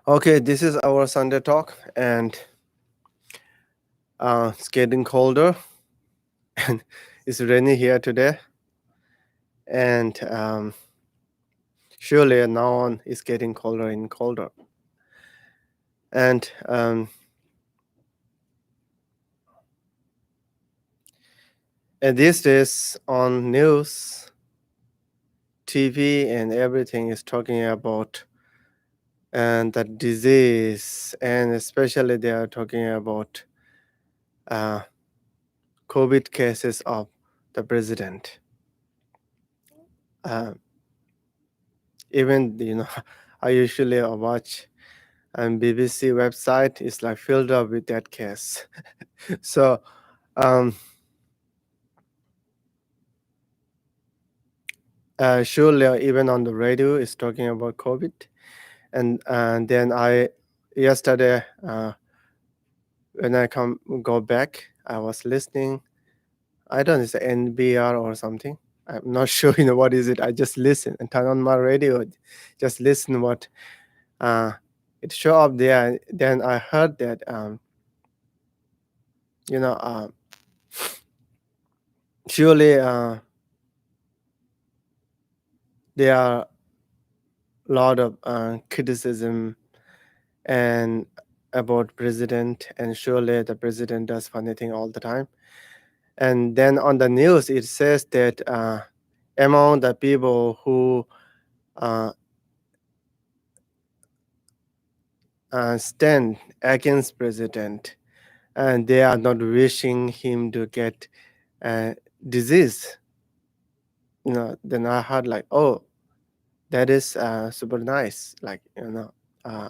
Okay, this is our Sunday talk, and it's getting colder, and it's rainy here today. And surely now on, it's getting colder and colder. And these days on news, TV, and everything is talking about and the disease, and especially they are talking about uh, COVID cases of the president. Uh, even I usually watch and BBC website is like filled up with that case. So um, surely even on the radio is talking about COVID, and then I yesterday when I go back, I was listening. I don't know, it's NBR or something. I'm not sure. What is it? I just listen and turn on my radio, just listen what uh, it show up there. Then I heard that you know uh, surely there are a lot of criticism and about president, and surely the president does funny thing all the time. And then on the news it says that among the people who uh, stand against president, and they are not wishing him to get uh, disease. Then I heard like, oh, that is super nice, like uh,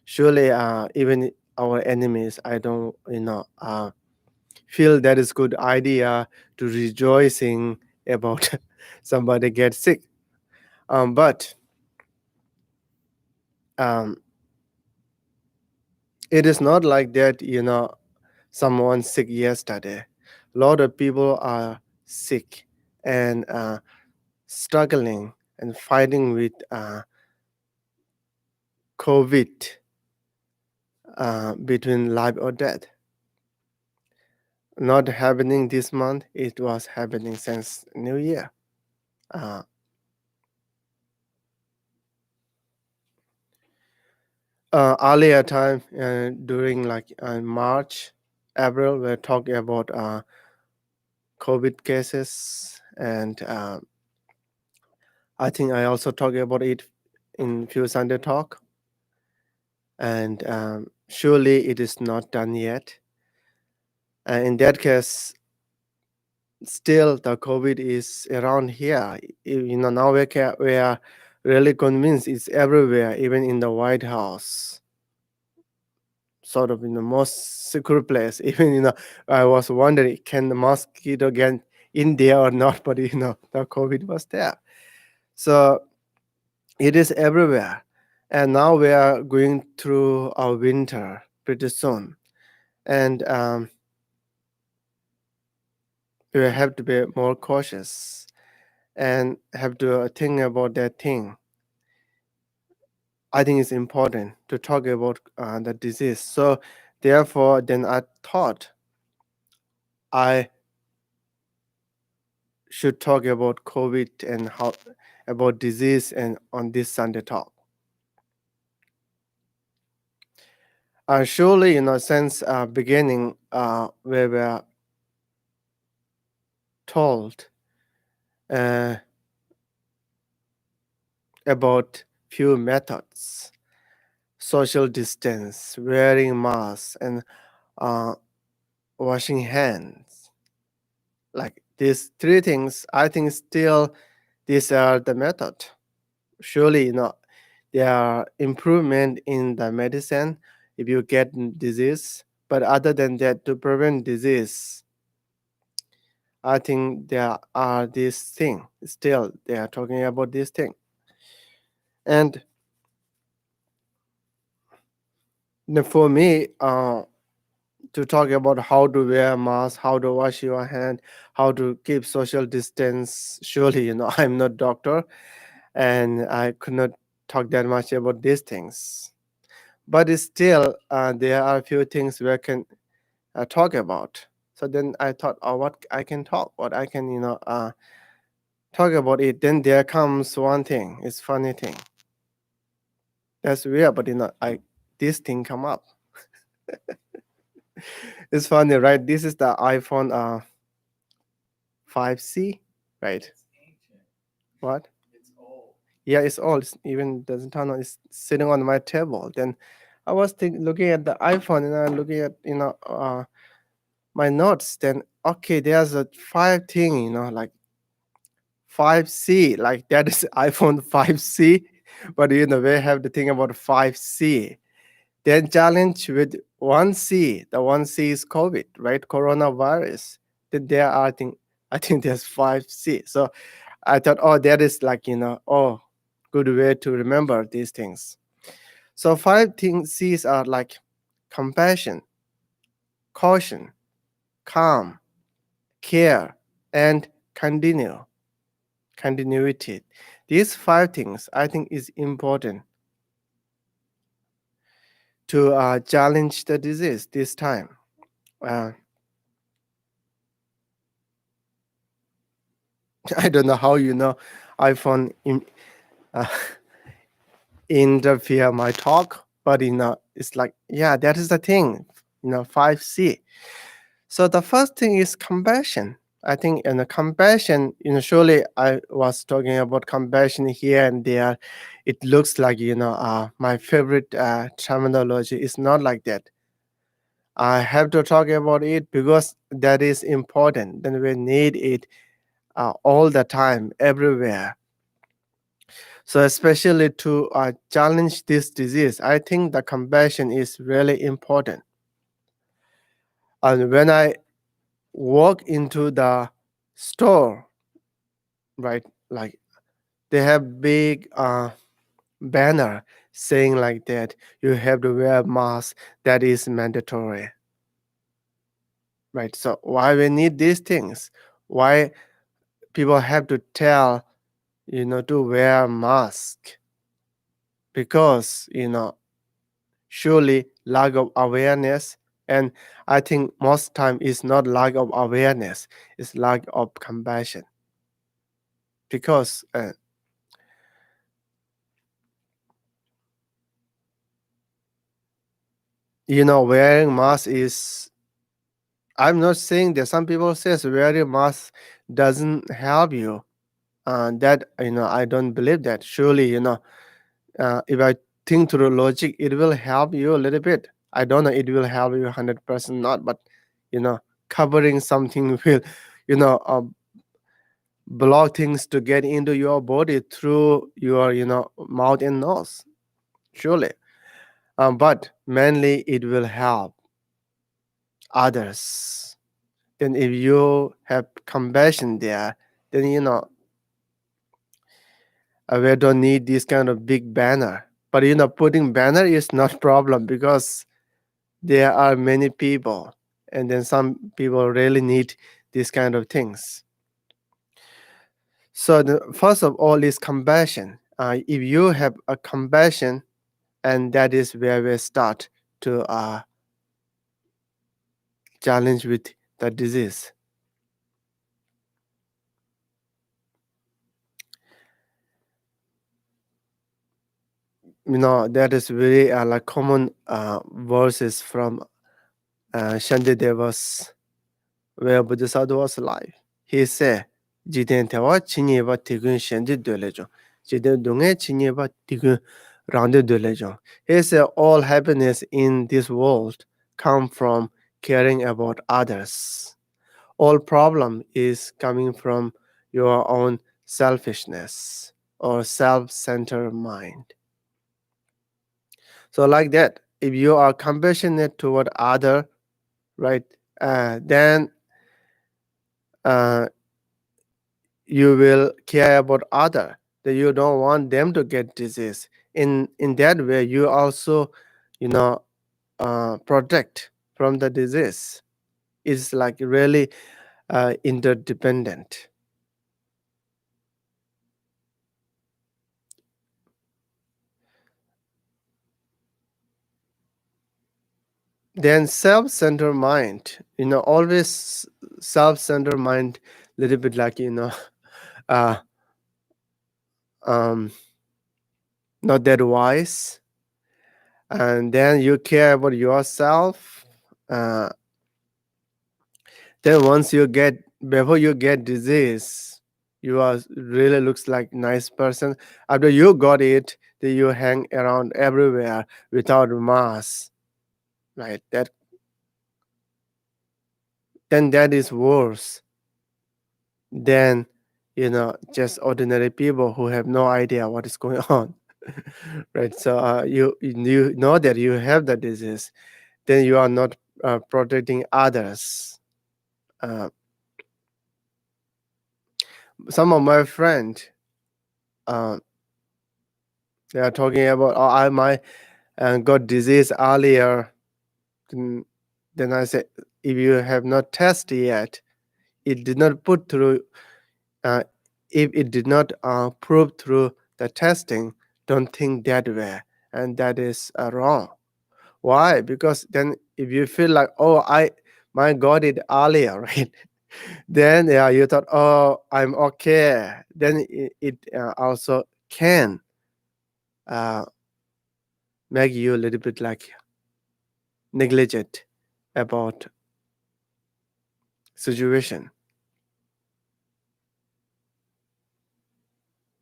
surely even our enemies, I don't feel that is good idea to rejoicing about somebody get sick. But um, it is not like that. Someone sick yesterday. A lot of people are sick and struggling and fighting with COVID, between life or death. Not happening this month. It was happening since New Year. Uh, Earlier time during like March, April, we're talking about COVID cases, and I think I also talked about it in few Sunday talk. And surely it is not done yet. In that case, still the COVID is around here. Now we are really convinced it's everywhere, even in the White House, sort of in the most secure place. Even I was wondering, can the mosquito get in there or not? But the COVID was there, so it is everywhere. And now we are going through our winter pretty soon, and we have to be more cautious and have to think about that thing. I think it's important to talk about the disease. So therefore, then I thought I should talk about COVID and how about disease and on this Sunday talk. Surely, since beginning, we were told uh, about few methods: social distance, wearing masks, and uh, washing hands. Like these three things, I think still these are the method. Surely, there are improvement in the medicine if you get disease. But other than that, to prevent disease, I think there are these thing. Still, they are talking about this thing. And for me, to talk about how to wear mask, how to wash your hand, how to keep social distance. Surely, I'm not doctor, and I could not talk that much about these things. but it's still there are a few things we can talk about. So then I thought, oh, what I can talk, what I can talk about it. Then there comes one thing. It's funny thing. That's weird, but I this thing come up. It's funny, right? This is the iPhone 5C, right? What? Yeah, it's old. It's even doesn't turn on. It's sitting on my table. Then I was looking at the iPhone and I'm looking at my notes. Then okay, there's a five thing, like 5C, like that is iPhone 5C. But we have to think about 5C. Then challenge with 1C. The 1C is COVID, right? Coronavirus. Then there are I think there's 5C. So I thought, oh, that is like, oh, good way to remember these things. So five things C's are like compassion, caution, calm, care, and continuity. These five things I think is important to challenge the disease this time. Uh, I don't know how iPhone uh, interfere my talk, but it's like, yeah, that is the thing. 5C. So the first thing is compassion. I think in the compassion, surely I was talking about compassion here and there. It looks like my favorite terminology is not like that. I have to talk about it because that is important. Then we need it all the time, everywhere. So especially to challenge this disease, I think the compassion is really important. And when I walk into the store, right, like they have big banner saying like that you have to wear mask, that is mandatory, right? So why we need these things? Why people have to tell to wear mask? Because surely lack of awareness. And I think most time it's not lack of awareness, it's lack of compassion. Because wearing mask is, I'm not saying that some people says wearing mask doesn't help you. That I don't believe that. Surely if I think through logic, it will help you a little bit. I don't know it will help you 100% not, but covering something will you know uh, block things to get into your body through your mouth and nose. Surely, but mainly it will help others. Then if you have compassion there, then we don't need this kind of big banner. But putting banner is not problem because there are many people, and then some people really need these kind of things. So the first of all is compassion. If you have a compassion, and that is where we start to challenge with the disease. That is very like common verses from Shantideva's where Bodhisattva was alive. He said, Jiten tewa chinyeba tigun shanti dolejo. Jiten dunga chinyeba tigun rande dolejo. He said, all happiness in this world come from caring about others. All problem is coming from your own selfishness or self-centered mind. So like that, if you are compassionate toward other, right, then uh, you will care about other, that you don't want them to get disease. In that way, you also you know protect from the disease. It's like really interdependent. Then self-centered mind, always self-centered mind, little bit like, uh, um, not that wise. And then you care about yourself. Uh, then once you get, before you get disease, you are really looks like nice person. After you got it, then you hang around everywhere without mask, right? Then that is worse than just ordinary people who have no idea what is going on. Right, so you know that you have the disease, then you are not protecting others. uh, some of my friends, uh, they are talking about, oh, I might got disease earlier. then, then I say, if you have not tested yet, it did not put through, uh, if it did not prove through the testing, don't think that way, and that is wrong. Why? Because then if you feel like, oh, I got it earlier, right? Then yeah, you thought, oh, I'm okay. Then it also can uh, make you a little bit like negligent about situation.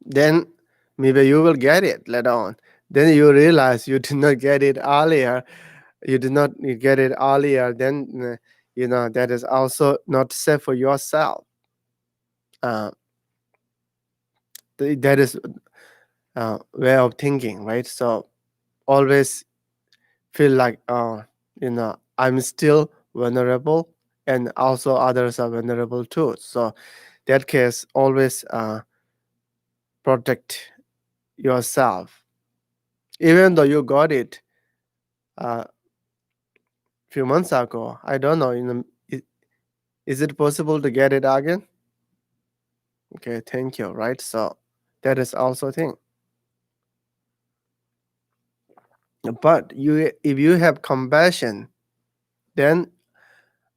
Then maybe you will get it later on. Then you realize you did not get it earlier. You did not get it earlier. Then that is also not safe for yourself. Uh, that is way of thinking, right? So always feel like, I'm still vulnerable, and also others are vulnerable too. So that case, always protect yourself, even though you got it a few months ago. I don't know. Is it possible to get it again? Okay, thank you. Right. So that is also a thing. But if you have compassion, then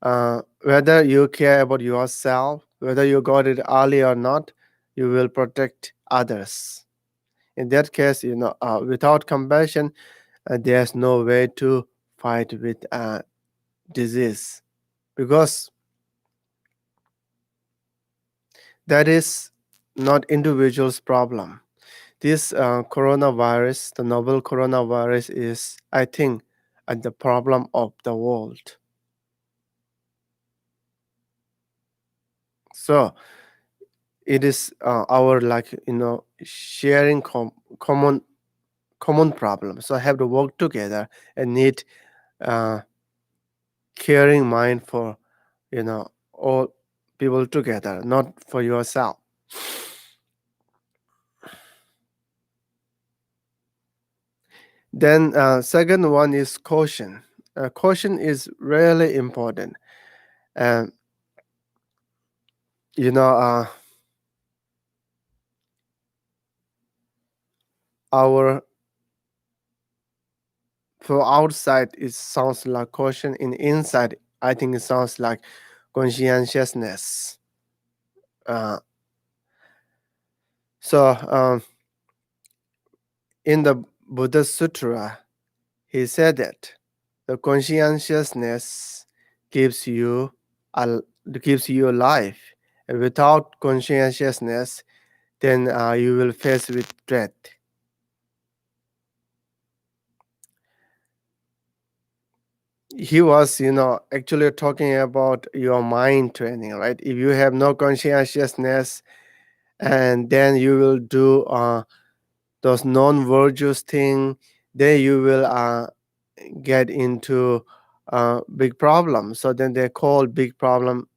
whether you care about yourself, whether you got it early or not, you will protect others. In that case, without compassion, there's no way to fight with disease, because that is not individual's problem. This coronavirus, the novel coronavirus, is, I think, the problem of the world. So it is our, like, sharing common problem. So have to work together and need uh, caring mind for all people together, not for yourself. Then second one is caution. Caution is really important. And you know our for outside it sounds like caution, in inside I think it sounds like conscientiousness. uh, so in the Buddha Sutra, he said that the conscientiousness gives you a gives you life. And without conscientiousness, then you will face with death. He was, actually talking about your mind training, right? If you have no conscientiousness, and then you will do those non-virtuous thing, then you will get into big problem. So then they call big problem,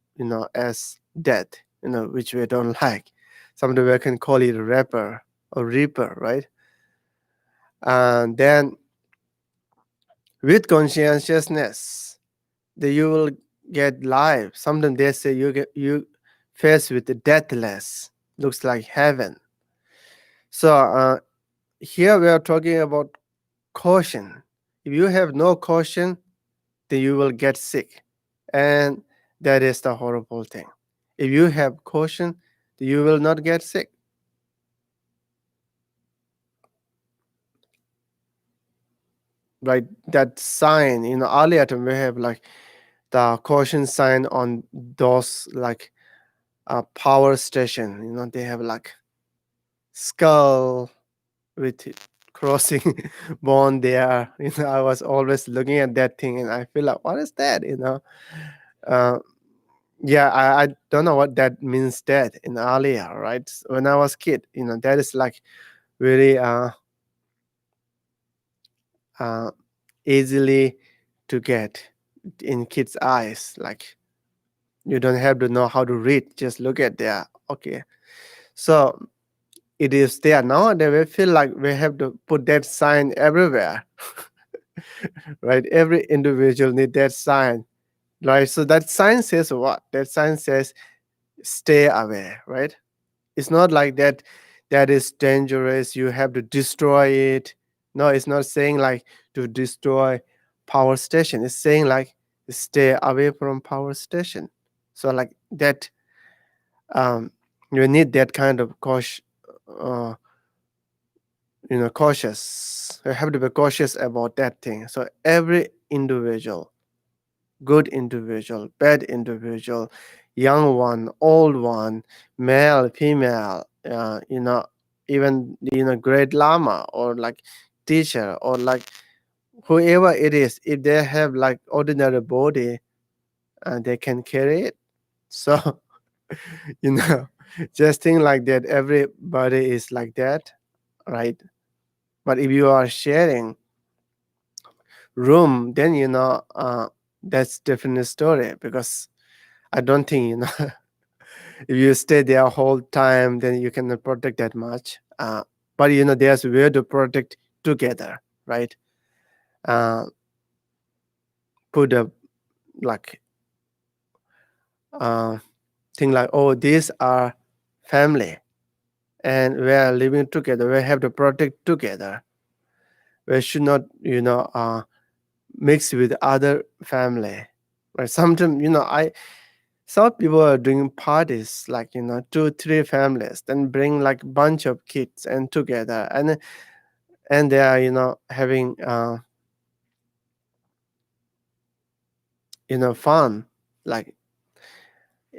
as death, which we don't like. Sometimes we can call it rapper or reaper, right? And then with conscientiousness, then you will get life. Sometimes they say you face with the deathless, looks like heaven. So here we are talking about caution. If you have no caution, then you will get sick. And that is the horrible thing. If you have caution, you will not get sick. Right? That sign, earlier time we have like the caution sign on those like power station. They have like skull with it crossing bone there. I was always looking at that thing and I feel like, what is that? Uh, yeah, I don't know what that means that in earlier, right? When I was kid, that is like very uh, easily to get in kids' eyes. Like you don't have to know how to read, just look at there. Okay. So it is there. Nowadays we feel like we have to put that sign everywhere. Right? Every individual need that sign. Right. So that sign says what? That sign says stay away, right? It's not like that is dangerous, you have to destroy it. No, it's not saying like to destroy power station. It's saying like stay away from power station. So like that, you need that kind of uh, cautious. You have to be cautious about that thing. So every individual, good individual, bad individual, young one, old one, male, female, even great lama or like teacher or like whoever it is, if they have like ordinary body, they can carry it. So you know, just think like that. Everybody is like that, right? But if you are sharing room, then that's different story because I don't think if you stay there whole time, then you cannot protect that much. But there's a way to protect together, right? Uh, put a like uh, thing like, oh, these are family, and we are living together. We have to protect together. We should not, mix with other family, right? Sometimes, I some people are doing parties like 2 3 families, then bring like bunch of kids and together, and they are having fun, like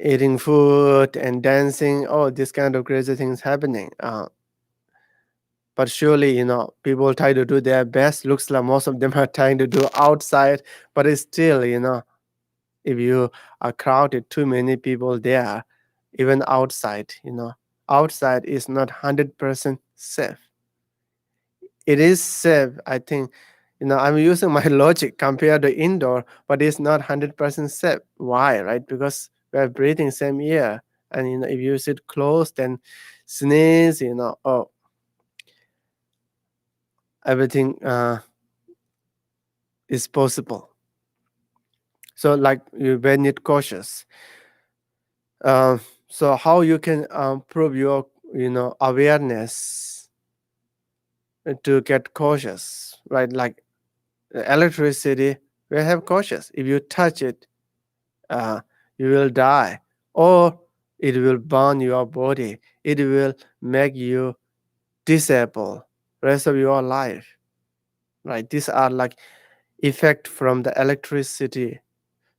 eating food and dancing. Oh, this kind of crazy things happening. But surely people try to do their best. Looks like most of them are trying to do outside, but it's still if you are crowded too many people there, even outside, outside is not 100% safe. It is safe, I think. I'm using my logic compared to indoor, but it's not 100% safe. Why? Right? Because we're breathing same air, and if you sit close, then sneeze, oh, everything is possible. So like you very need cautious. So how you can prove your awareness to get cautious, right? Like electricity, we have cautious. If you touch it, uh, you will die, or it will burn your body. It will make you disabled rest of your life, right? These are like effect from the electricity.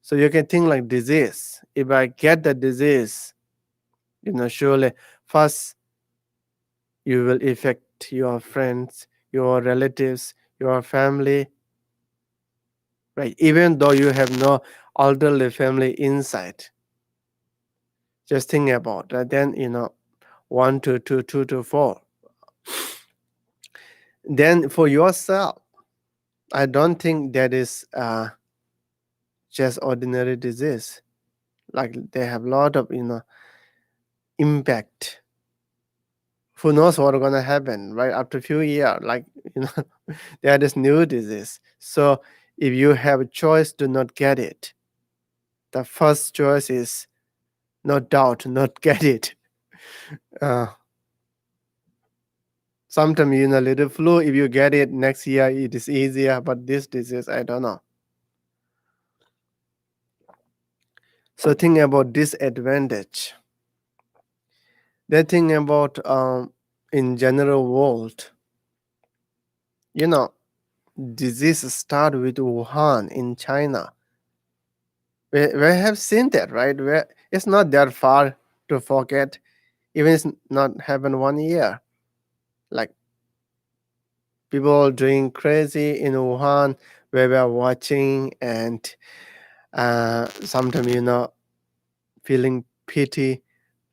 So you can think like disease. If I get the disease, surely first you will affect your friends, your relatives, your family, right? Even though you have no elderly family inside, just think about that. Then 1 to 2, 2 to 4. Then for yourself, I don't think that is just ordinary disease. Like they have a lot of impact. Who knows what's gonna happen right after a few years? Like there is new disease. So if you have a choice to not get it, the first choice is no doubt not get it. Uh, Sometimes little flu, if you get it next year, it is easier. But this disease, I don't know. So think about disadvantage. They think about in general world. You know, disease start with Wuhan in China. We have seen that, right? Where it's not that far to forget. Even it's not happened 1 year. Like people doing crazy in Wuhan, where we are watching and sometimes feeling pity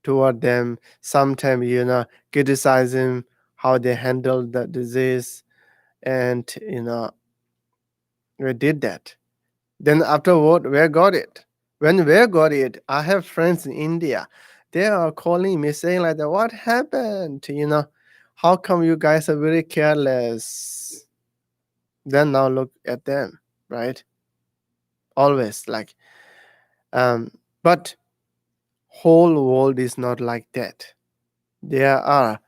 toward them. Sometimes criticizing how they handled the disease, and we did that. Then afterward, where got it? When where got it? I have friends in India. They are calling me saying like that. What happened? How come you guys are very careless? Then now look at them, right? Always like, um, but whole world is not like that. There are,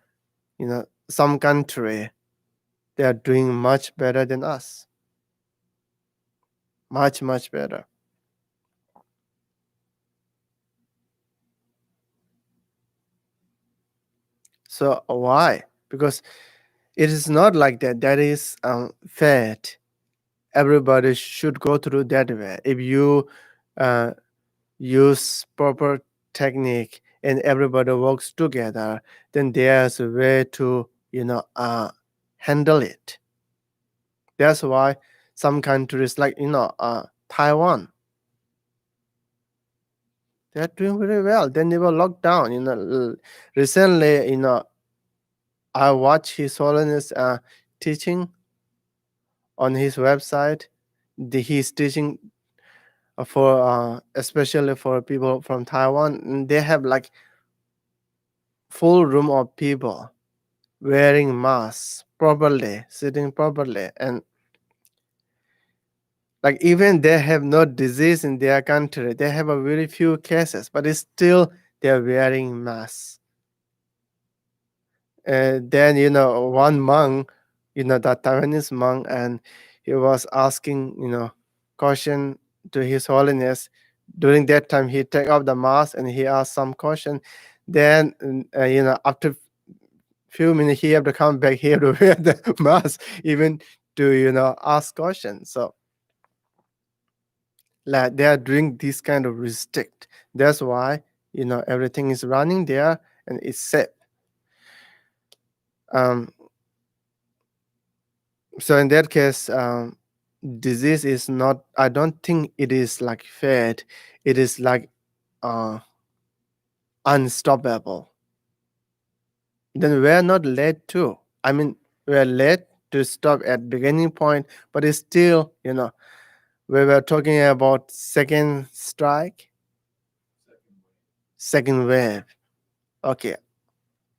some country they are doing much better than us, much better. So why? Because it is not like that. That is fate. Everybody should go through that way. If you uh, use proper technique and everybody works together, then there's a way to handle it. That's why some countries like Taiwan, they're doing very well. They never locked down. Recently, I watched His Holiness teaching on his website. He's teaching for especially for people from Taiwan. They have like full room of people wearing masks properly, sitting properly, and like even they have no disease in their country. They have a very few cases, but it's still they're wearing masks. Then one monk, that Taiwanese monk, and he was asking question to His Holiness. During that time, he take off the mask and he asked some question. Then after few minutes, he have to come back. He have to wear the mask even to ask questions. So like they are doing this kind of restrict. That's why everything is running there and it's safe. Um, so in that case, disease is not. I don't think it is like fate. It is like uh, unstoppable. Then we are not late to. I mean, we are late to stop at beginning point, but it's still we were talking about second strike, second wave. Okay,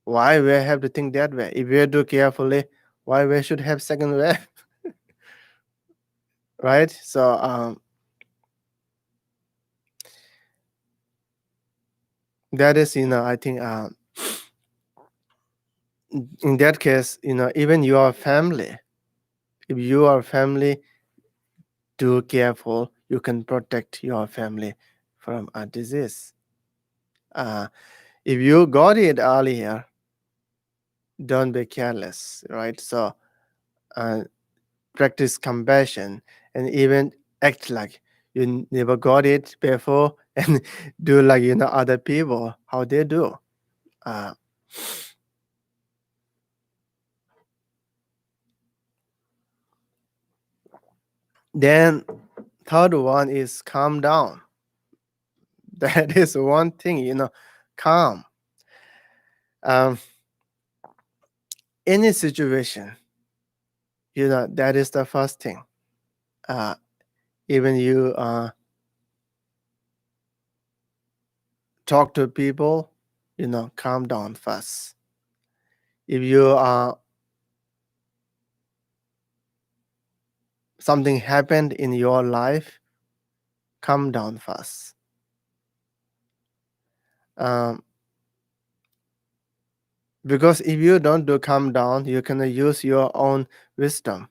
why we have to think that way? If we do carefully, why we should have second wave, right? So that is I think in that case even your family, if you are family, do careful. You can protect your family from a disease. Uh, if you got it earlier, don't be careless, right? So uh, practice compassion and even act like you never got it before and do like other people how they do. uh, then third one is calm down. That is one thing, calm. um, any situation, that is the first thing. uh, Even you talk to people, calm down first. If you something happened in your life, calm down first. um, because if you don't do calm down, you can use your own wisdom.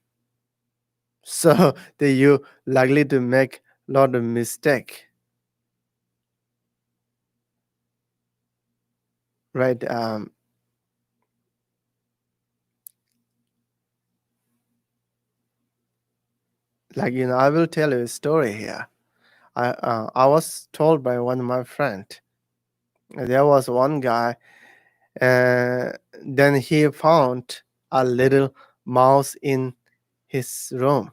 So that you likely to make a lot of mistake. right? Like, I will tell you a story here. I was told by one of my friends. There was one guy, then he found a little mouse in his room.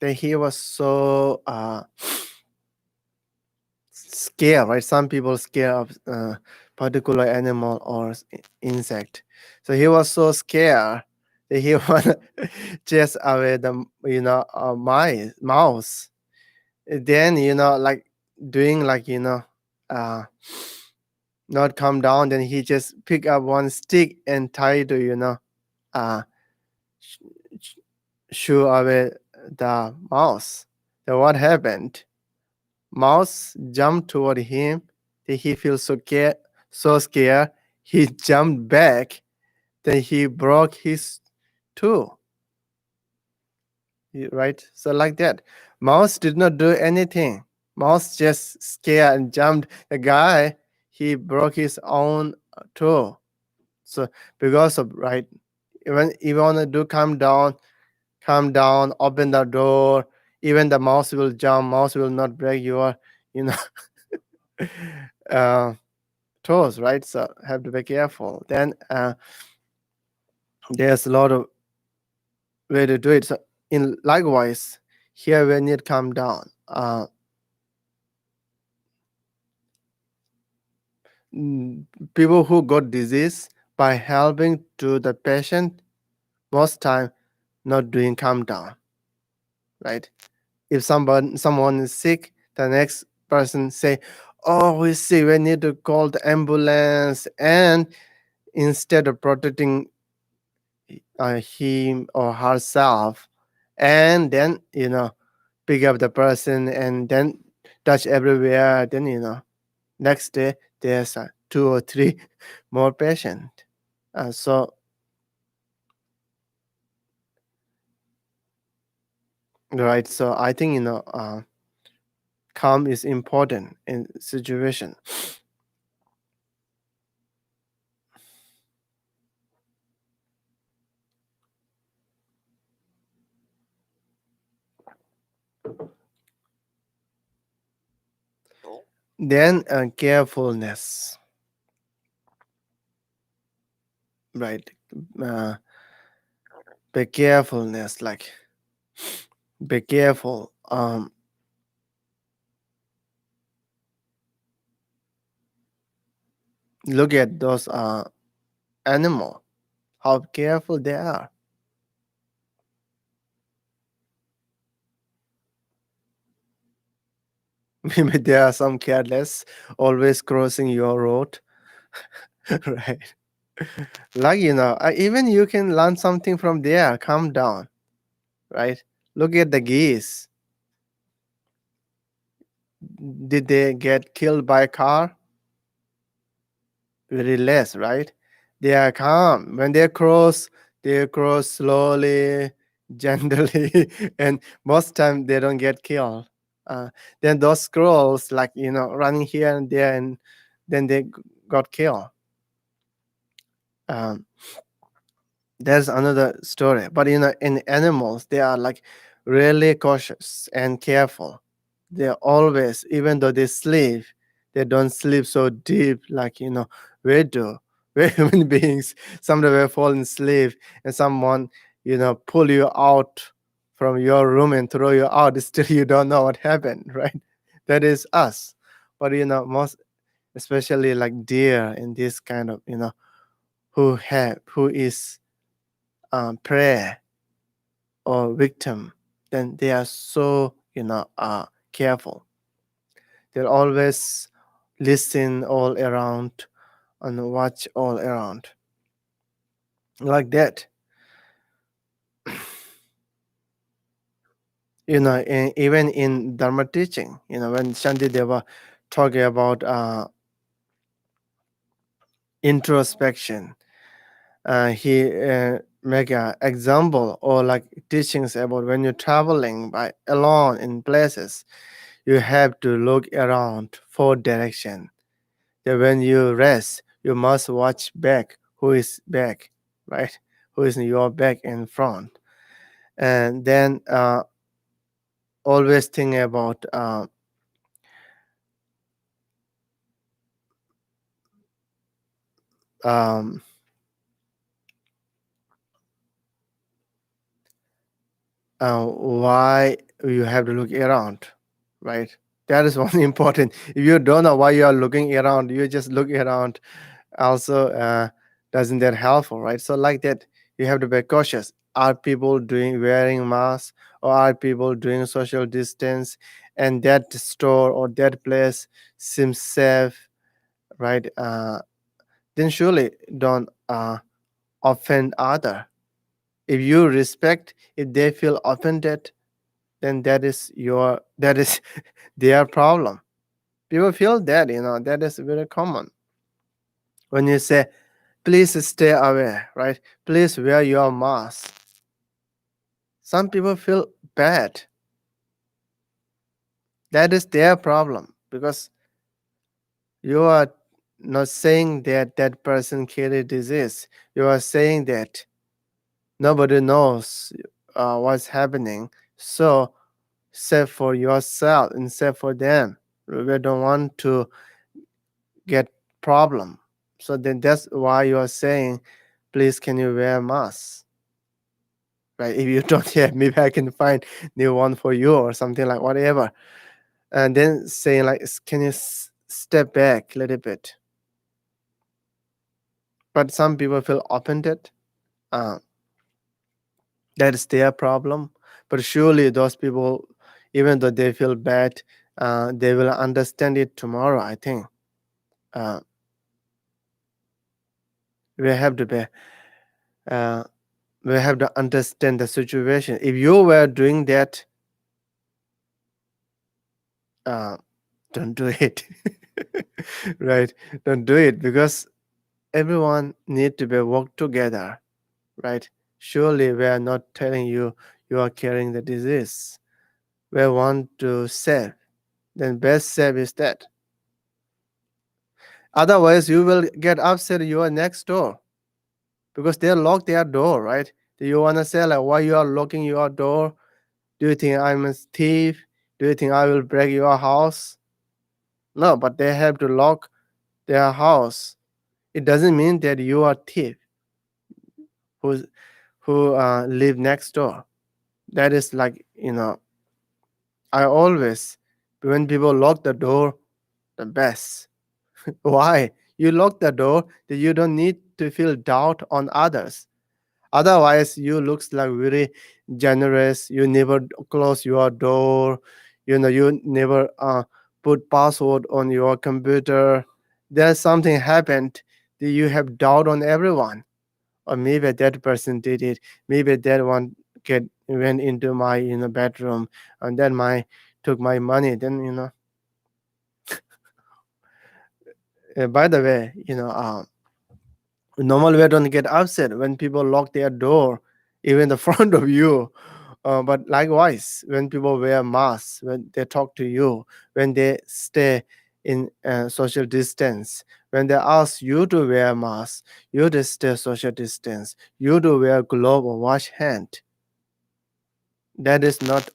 Then he was so scared, right? Some people scared of particular animal or insect. So he was so scared that he wanna chase away the mouse. Then like doing like uh not come down. Then he just pick up one stick and try to uh sh- sh- shoo away the mouse. Then what happened? Mouse jumped toward him. Then he feels so scared. He jumped back. Then he broke his toe. Right? So like that. Mouse did not do anything. Mouse just scared and jumped. The guy, he broke his own toe. So because of right, when you wanna do calm down, open the door. Even the mouse will jump. Mouse will not break your, you know, uh, toes, right? So have to be careful. Then there's a lot of way to do it. So in likewise, here we need calm down. People who got disease by helping to the patient most time not doing calm down, right? If someone is sick, the next person say, "Oh, we see. We need to call the ambulance," and instead of protecting him or herself, and then pick up the person and then touch everywhere. Then next day there's two or three more patient. So right. So I think calm is important in situation. Then carefulness, right? Uh, be carefulness, like be careful. Look at those animal, how careful they are. Maybe there are some careless, always crossing your road, right? Like even you can learn something from there. Calm down, right? Look at the geese. Did they get killed by a car? Very less, right? They are calm. When they cross slowly, gently, and most time they don't get killed. Uh, then those squirrels, like running here and there, and then they got killed. Um, there's another story, but in animals, they are like really cautious and careful. They're always, even though they sleep, they don't sleep so deep like we do. We're human beings. Sometimes we fall in sleep and someone pull you out from your room and throw you out. Still you don't know what happened, right? That is us. But most especially like deer and this kind of who is prey or victim, then they are so careful. They'll always listen all around and watch all around like that. Even in Dharma teaching, when Shantideva talking about introspection, he make a example or like teachings about when you're traveling by alone in places, you have to look around for direction. That when you rest, you must watch back who is back, right? Who is in your back and front. And then always think about um, why you have to look around, right? That is one important. If you don't know why you are looking around, you just look around. Also, doesn't that helpful, right? So like that, you have to be cautious. Are people doing wearing masks, or are people doing social distance, and that store or that place seems safe, right? Then surely don't offend other. If you respect, if they feel offended, then that is their problem. People feel that, that is very common. When you say, please stay away, right? Please wear your mask. Some people feel bad. That is their problem, because you are not saying that that person carry disease. You are saying that nobody knows what's happening. So save for yourself and save for them. We don't want to get problem. So then that's why you are saying, please can you wear mask, right? If you don't have, maybe I can find new one for you or something, like whatever. And then saying like, can you step back a little bit? But some people feel offended. uh, that is their problem. But surely those people, even though they feel bad, they will understand it tomorrow, I think. uh, we have to be uh, we have to understand the situation. If you were doing that, uh, don't do it. Right? Don't do it, because everyone need to be work together, right? Surely we are not telling you you are carrying the disease. We want to save. Then best save is that. Otherwise, you will get upset your next door, because they lock their door, right? Do you want to say like, why you are locking your door? Do you think I'm a thief? Do you think I will break your house? No, but they have to lock their house. It doesn't mean that you are thief who live next door. That is like, I always, when people lock the door, the best. Why? You lock the door, that you don't need to feel doubt on others. Otherwise, you looks like very generous. You never close your door. You never put password on your computer. There's something happened that you have doubt on everyone. Or maybe that person did it. Maybe that one went into my bedroom, and then my took my money. Then by the way, normally we don't get upset when people lock their door, even the front of you. But likewise, when people wear masks, when they talk to you, when they stay in social distance, when they ask you to wear mask, you to stay social distance, you to wear glove or wash hand. That is not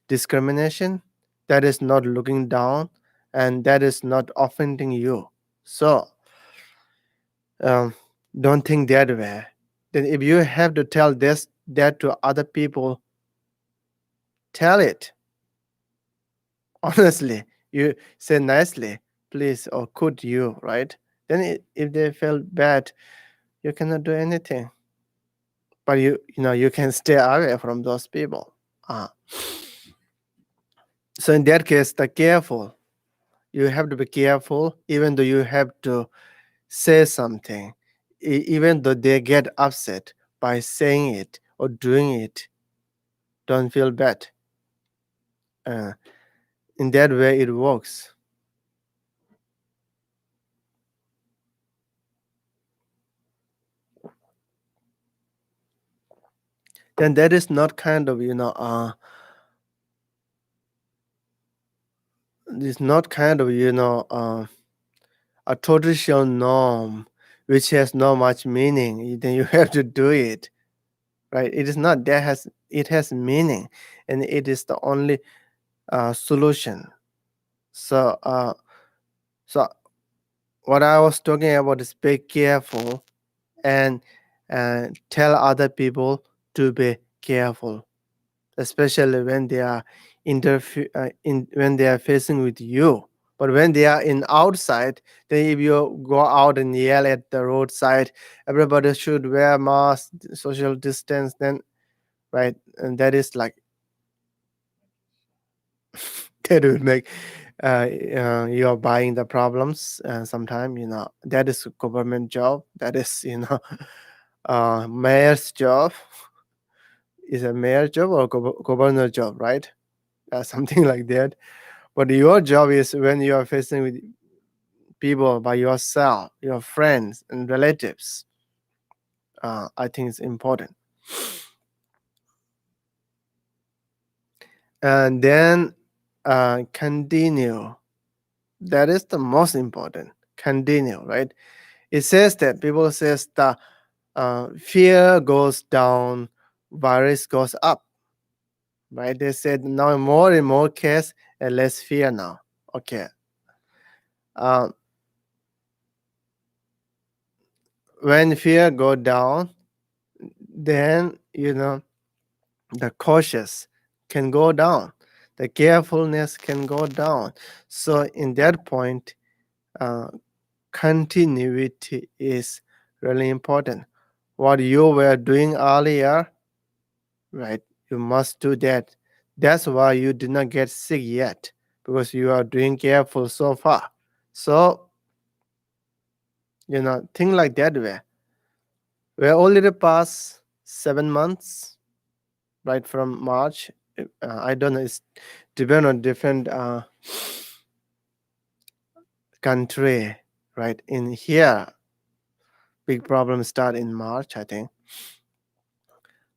discrimination. That is not looking down, and that is not offending you. So um, don't think that way. Then if you have to tell that to other people, tell it honestly. You say nicely, please, or could you, right? Then if they feel bad, you cannot do anything. But you can stay away from those people. uh, so in that case, the careful, you have to be careful, even though you have to say something, even though they get upset by saying it or doing it. Don't feel bad. uh, in that way it works. Then that is not kind of it's not kind of a traditional norm which has not much meaning, then you have to do it, right? It is not that it has meaning, and it is the only solution. So so what I was talking about is be careful and tell other people to be careful, especially when they are when they are facing with you. But when they are in outside, then if you go out and yell at the roadside, everybody should wear mask, social distance, then right, and that is like that will make you are buying the problems. And sometimes that is government job. That is mayor's job. Is a mayor job or governor job, right? Something like that. But your job is when you are facing with people by yourself, your friends and relatives. I think it's important. And then continue. That is the most important. Continue, right? It says that people says the fear goes down, virus goes up, right? They said now more and more case and less fear now. Okay. Uh, when fear go down, then the cautious can go down, the carefulness can go down. So in that point, uh, continuity is really important. What you were doing earlier, right? You must do that. That's why you did not get sick yet, because you are doing careful so far. So think like that way. We're already past 7 months, right, from March. I don't know. It's depend on different country, right? In here, big problems start in March, I think.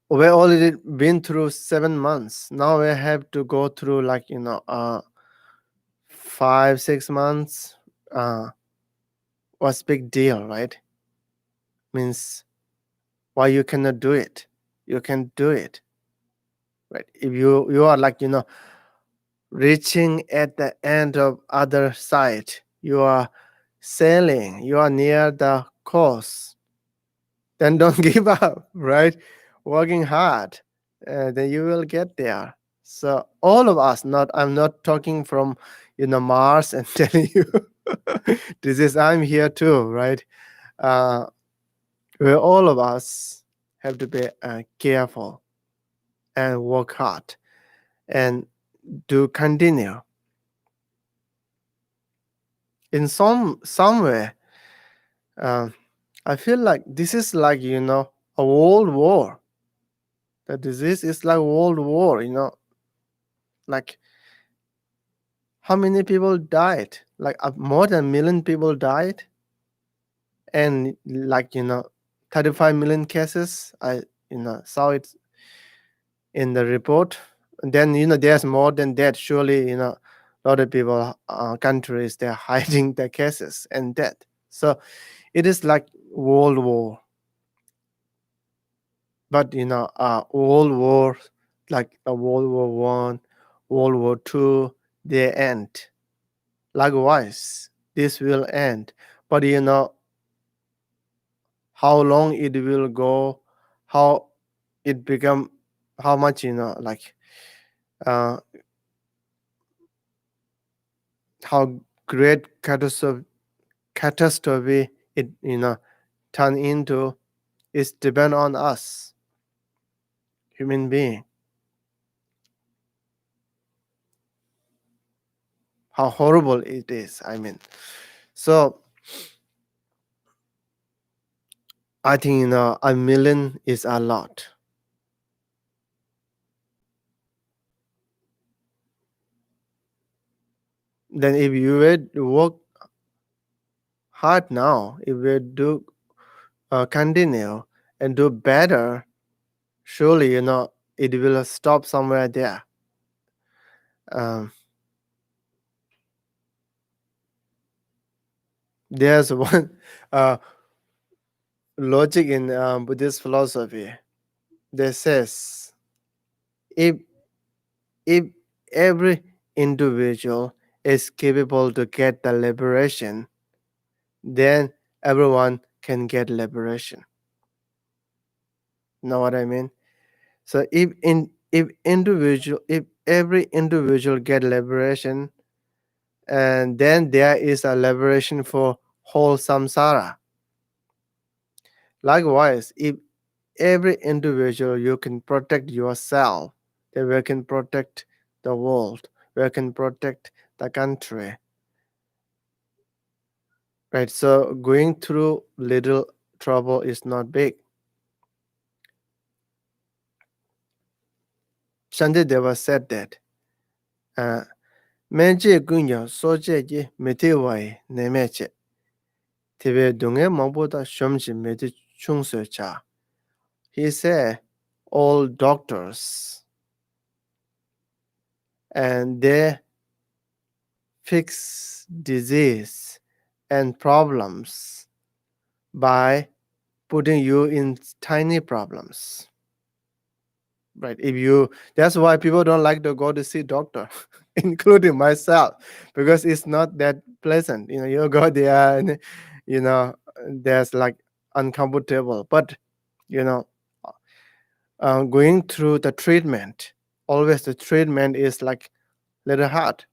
We already been through 7 months. Now we have to go through 5 6 months. What's big deal, right? Means why you cannot do it? You can do it, right? If you are reaching at the end of other side, you are sailing, you are near the coast, then don't give up, right? Working hard, then you will get there. So all of us, not I'm not talking from Mars and telling you this is I'm here too, right? uh where all of us have to be careful and work hard and do continue in some way. I feel like this is like a world war. The disease is like world war. Like how many people died? Like more than 1 million people died, and 35 million cases. I saw it in the report. And then there's more than that. Surely a lot of people, countries, they're hiding their cases and death. So it is like world war. But world war, like a World War I, World War II, they end. Likewise, this will end. But how long it will go, how it become, how much uh, how great catastrophe it turn into is depend on us, human being. How horrible it is. I mean, so I think 1 million is a lot. Then if you would work hard now, if we do continue and do better, surely it will stop somewhere there. Um, There's one uh, logic in Buddhist philosophy. That says if if every individual is capable to get the liberation, then everyone can get liberation. Know what I mean? So if every individual get liberation, and then there is a liberation for whole samsara. Likewise, if every individual you can protect yourself, then we can protect the world, we can protect the country, right? So going through little trouble is not big. Shantideva said that menje gunya soje ji metewai nemeche tebe dunge maboda shomji meti chungse cha. He said all doctors and they fix disease and problems by putting you in tiny problems, right? If you That's why people don't like to go to see doctor, including myself, because it's not that pleasant. You go there and you know there's like uncomfortable, but you know going through the treatment, always the treatment is like little hard.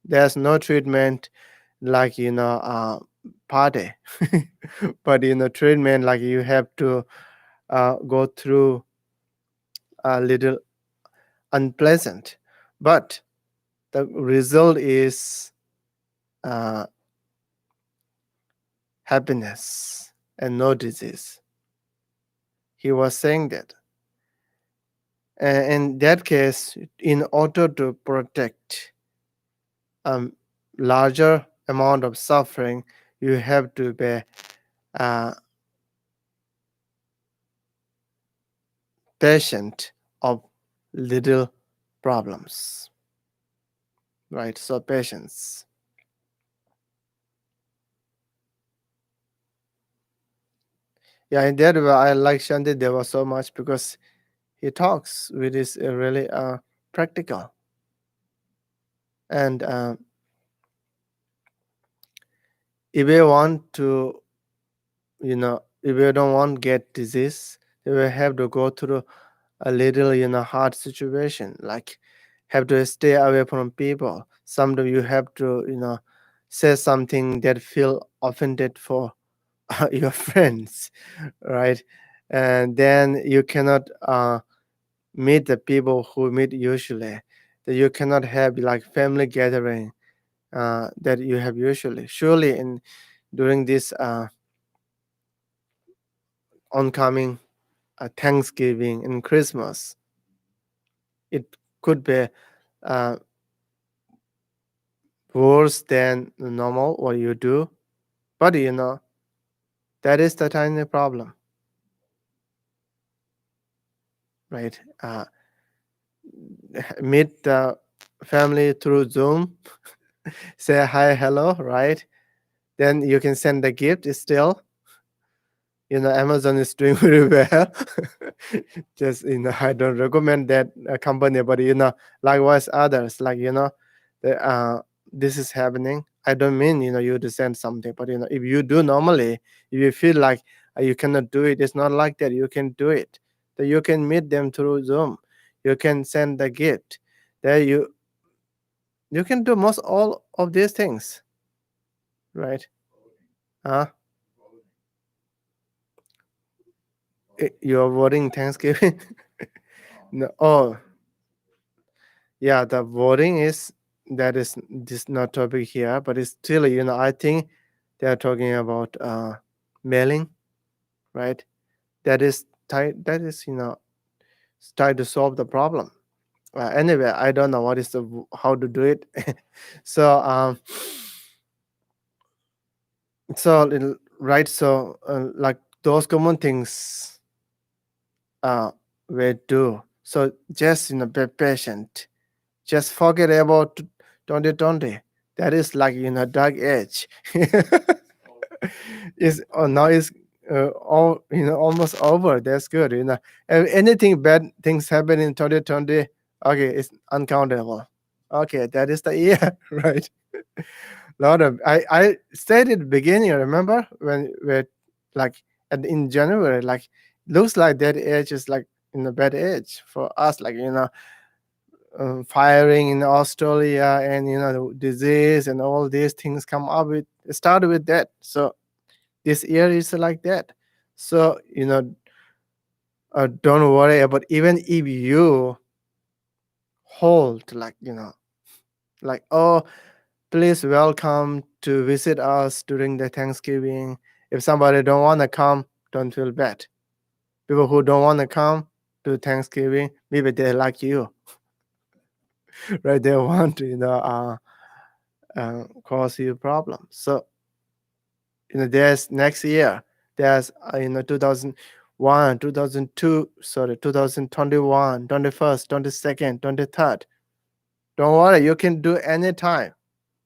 There's no treatment like party, but treatment like you have to go through a little unpleasant, but the result is uh, happiness and no disease. He was saying that. And in that case, in order to protect a larger amount of suffering, you have to be uh, patient of little problems, right? So patience. Yeah, in that way, I like Shantideva so much because he talks with this really practical. And if we want to, if we don't want to get disease, then we have to go through a little, hard situation, like have to stay away from people. Sometimes you have to, say something that feel offended for your friends, right? And then you cannot meet the people who meet usually. That you cannot have like family gathering that you have usually. Surely, in during this oncoming Thanksgiving and Christmas, it could be uh, worse than normal what you do, but that is the tiny problem, right? Meet the family through Zoom, say hi, hello, right? Then you can send the gift still. Amazon is doing very well. Just I don't recommend that company, but likewise others, like the, this is happening. I don't mean you to send something, but if you do normally, if you feel like you cannot do it, it's not like that. You can do it. That you can meet them through Zoom. You can send the gift. There you can do most all of these things, right? uh you're voting Thanksgiving. No, oh yeah, the voting is that is this not topic here, but it's still I think they are talking about mailing, right? That is tied. That is try to solve the problem. Anyway, I don't know what is how to do it. So right, so like those common things we do. So just be patient. Just forget about 2020. That is like dark age. Is now is all almost over. That's good. And anything bad things happen in 2020. Okay, it's uncountable. Okay, that is the year, right? Lot of I said at the beginning. Remember when we're like in January, like looks like that age is like in a bad age for us. Like firing in Australia and the disease and all these things come up with start with that. So this year is like that. So don't worry about even if you hold like oh please welcome to visit us during the Thanksgiving. If somebody don't want to come, don't feel bad. People who don't want to come to Thanksgiving, maybe they like you, right? They want to cause you problems. So there's next year. There's 2001, 2002, sorry, 2021, 21st, 22nd, 23rd. Don't worry, you can do anytime.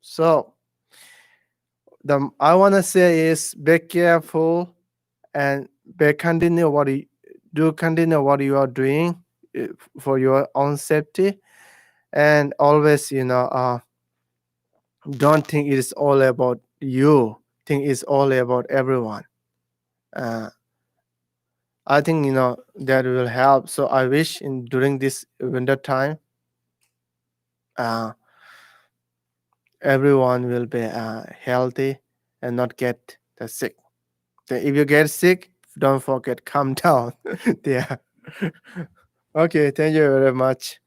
So the I want to say is be careful and continue what you are doing for your own safety, and always don't think it is all about you. Think it's all about everyone. uh, I think that will help. So I wish in during this winter time, uh, everyone will be healthy and not get the sick. Then if you get sick, don't forget calm down. Yeah. Okay. Thank you very much.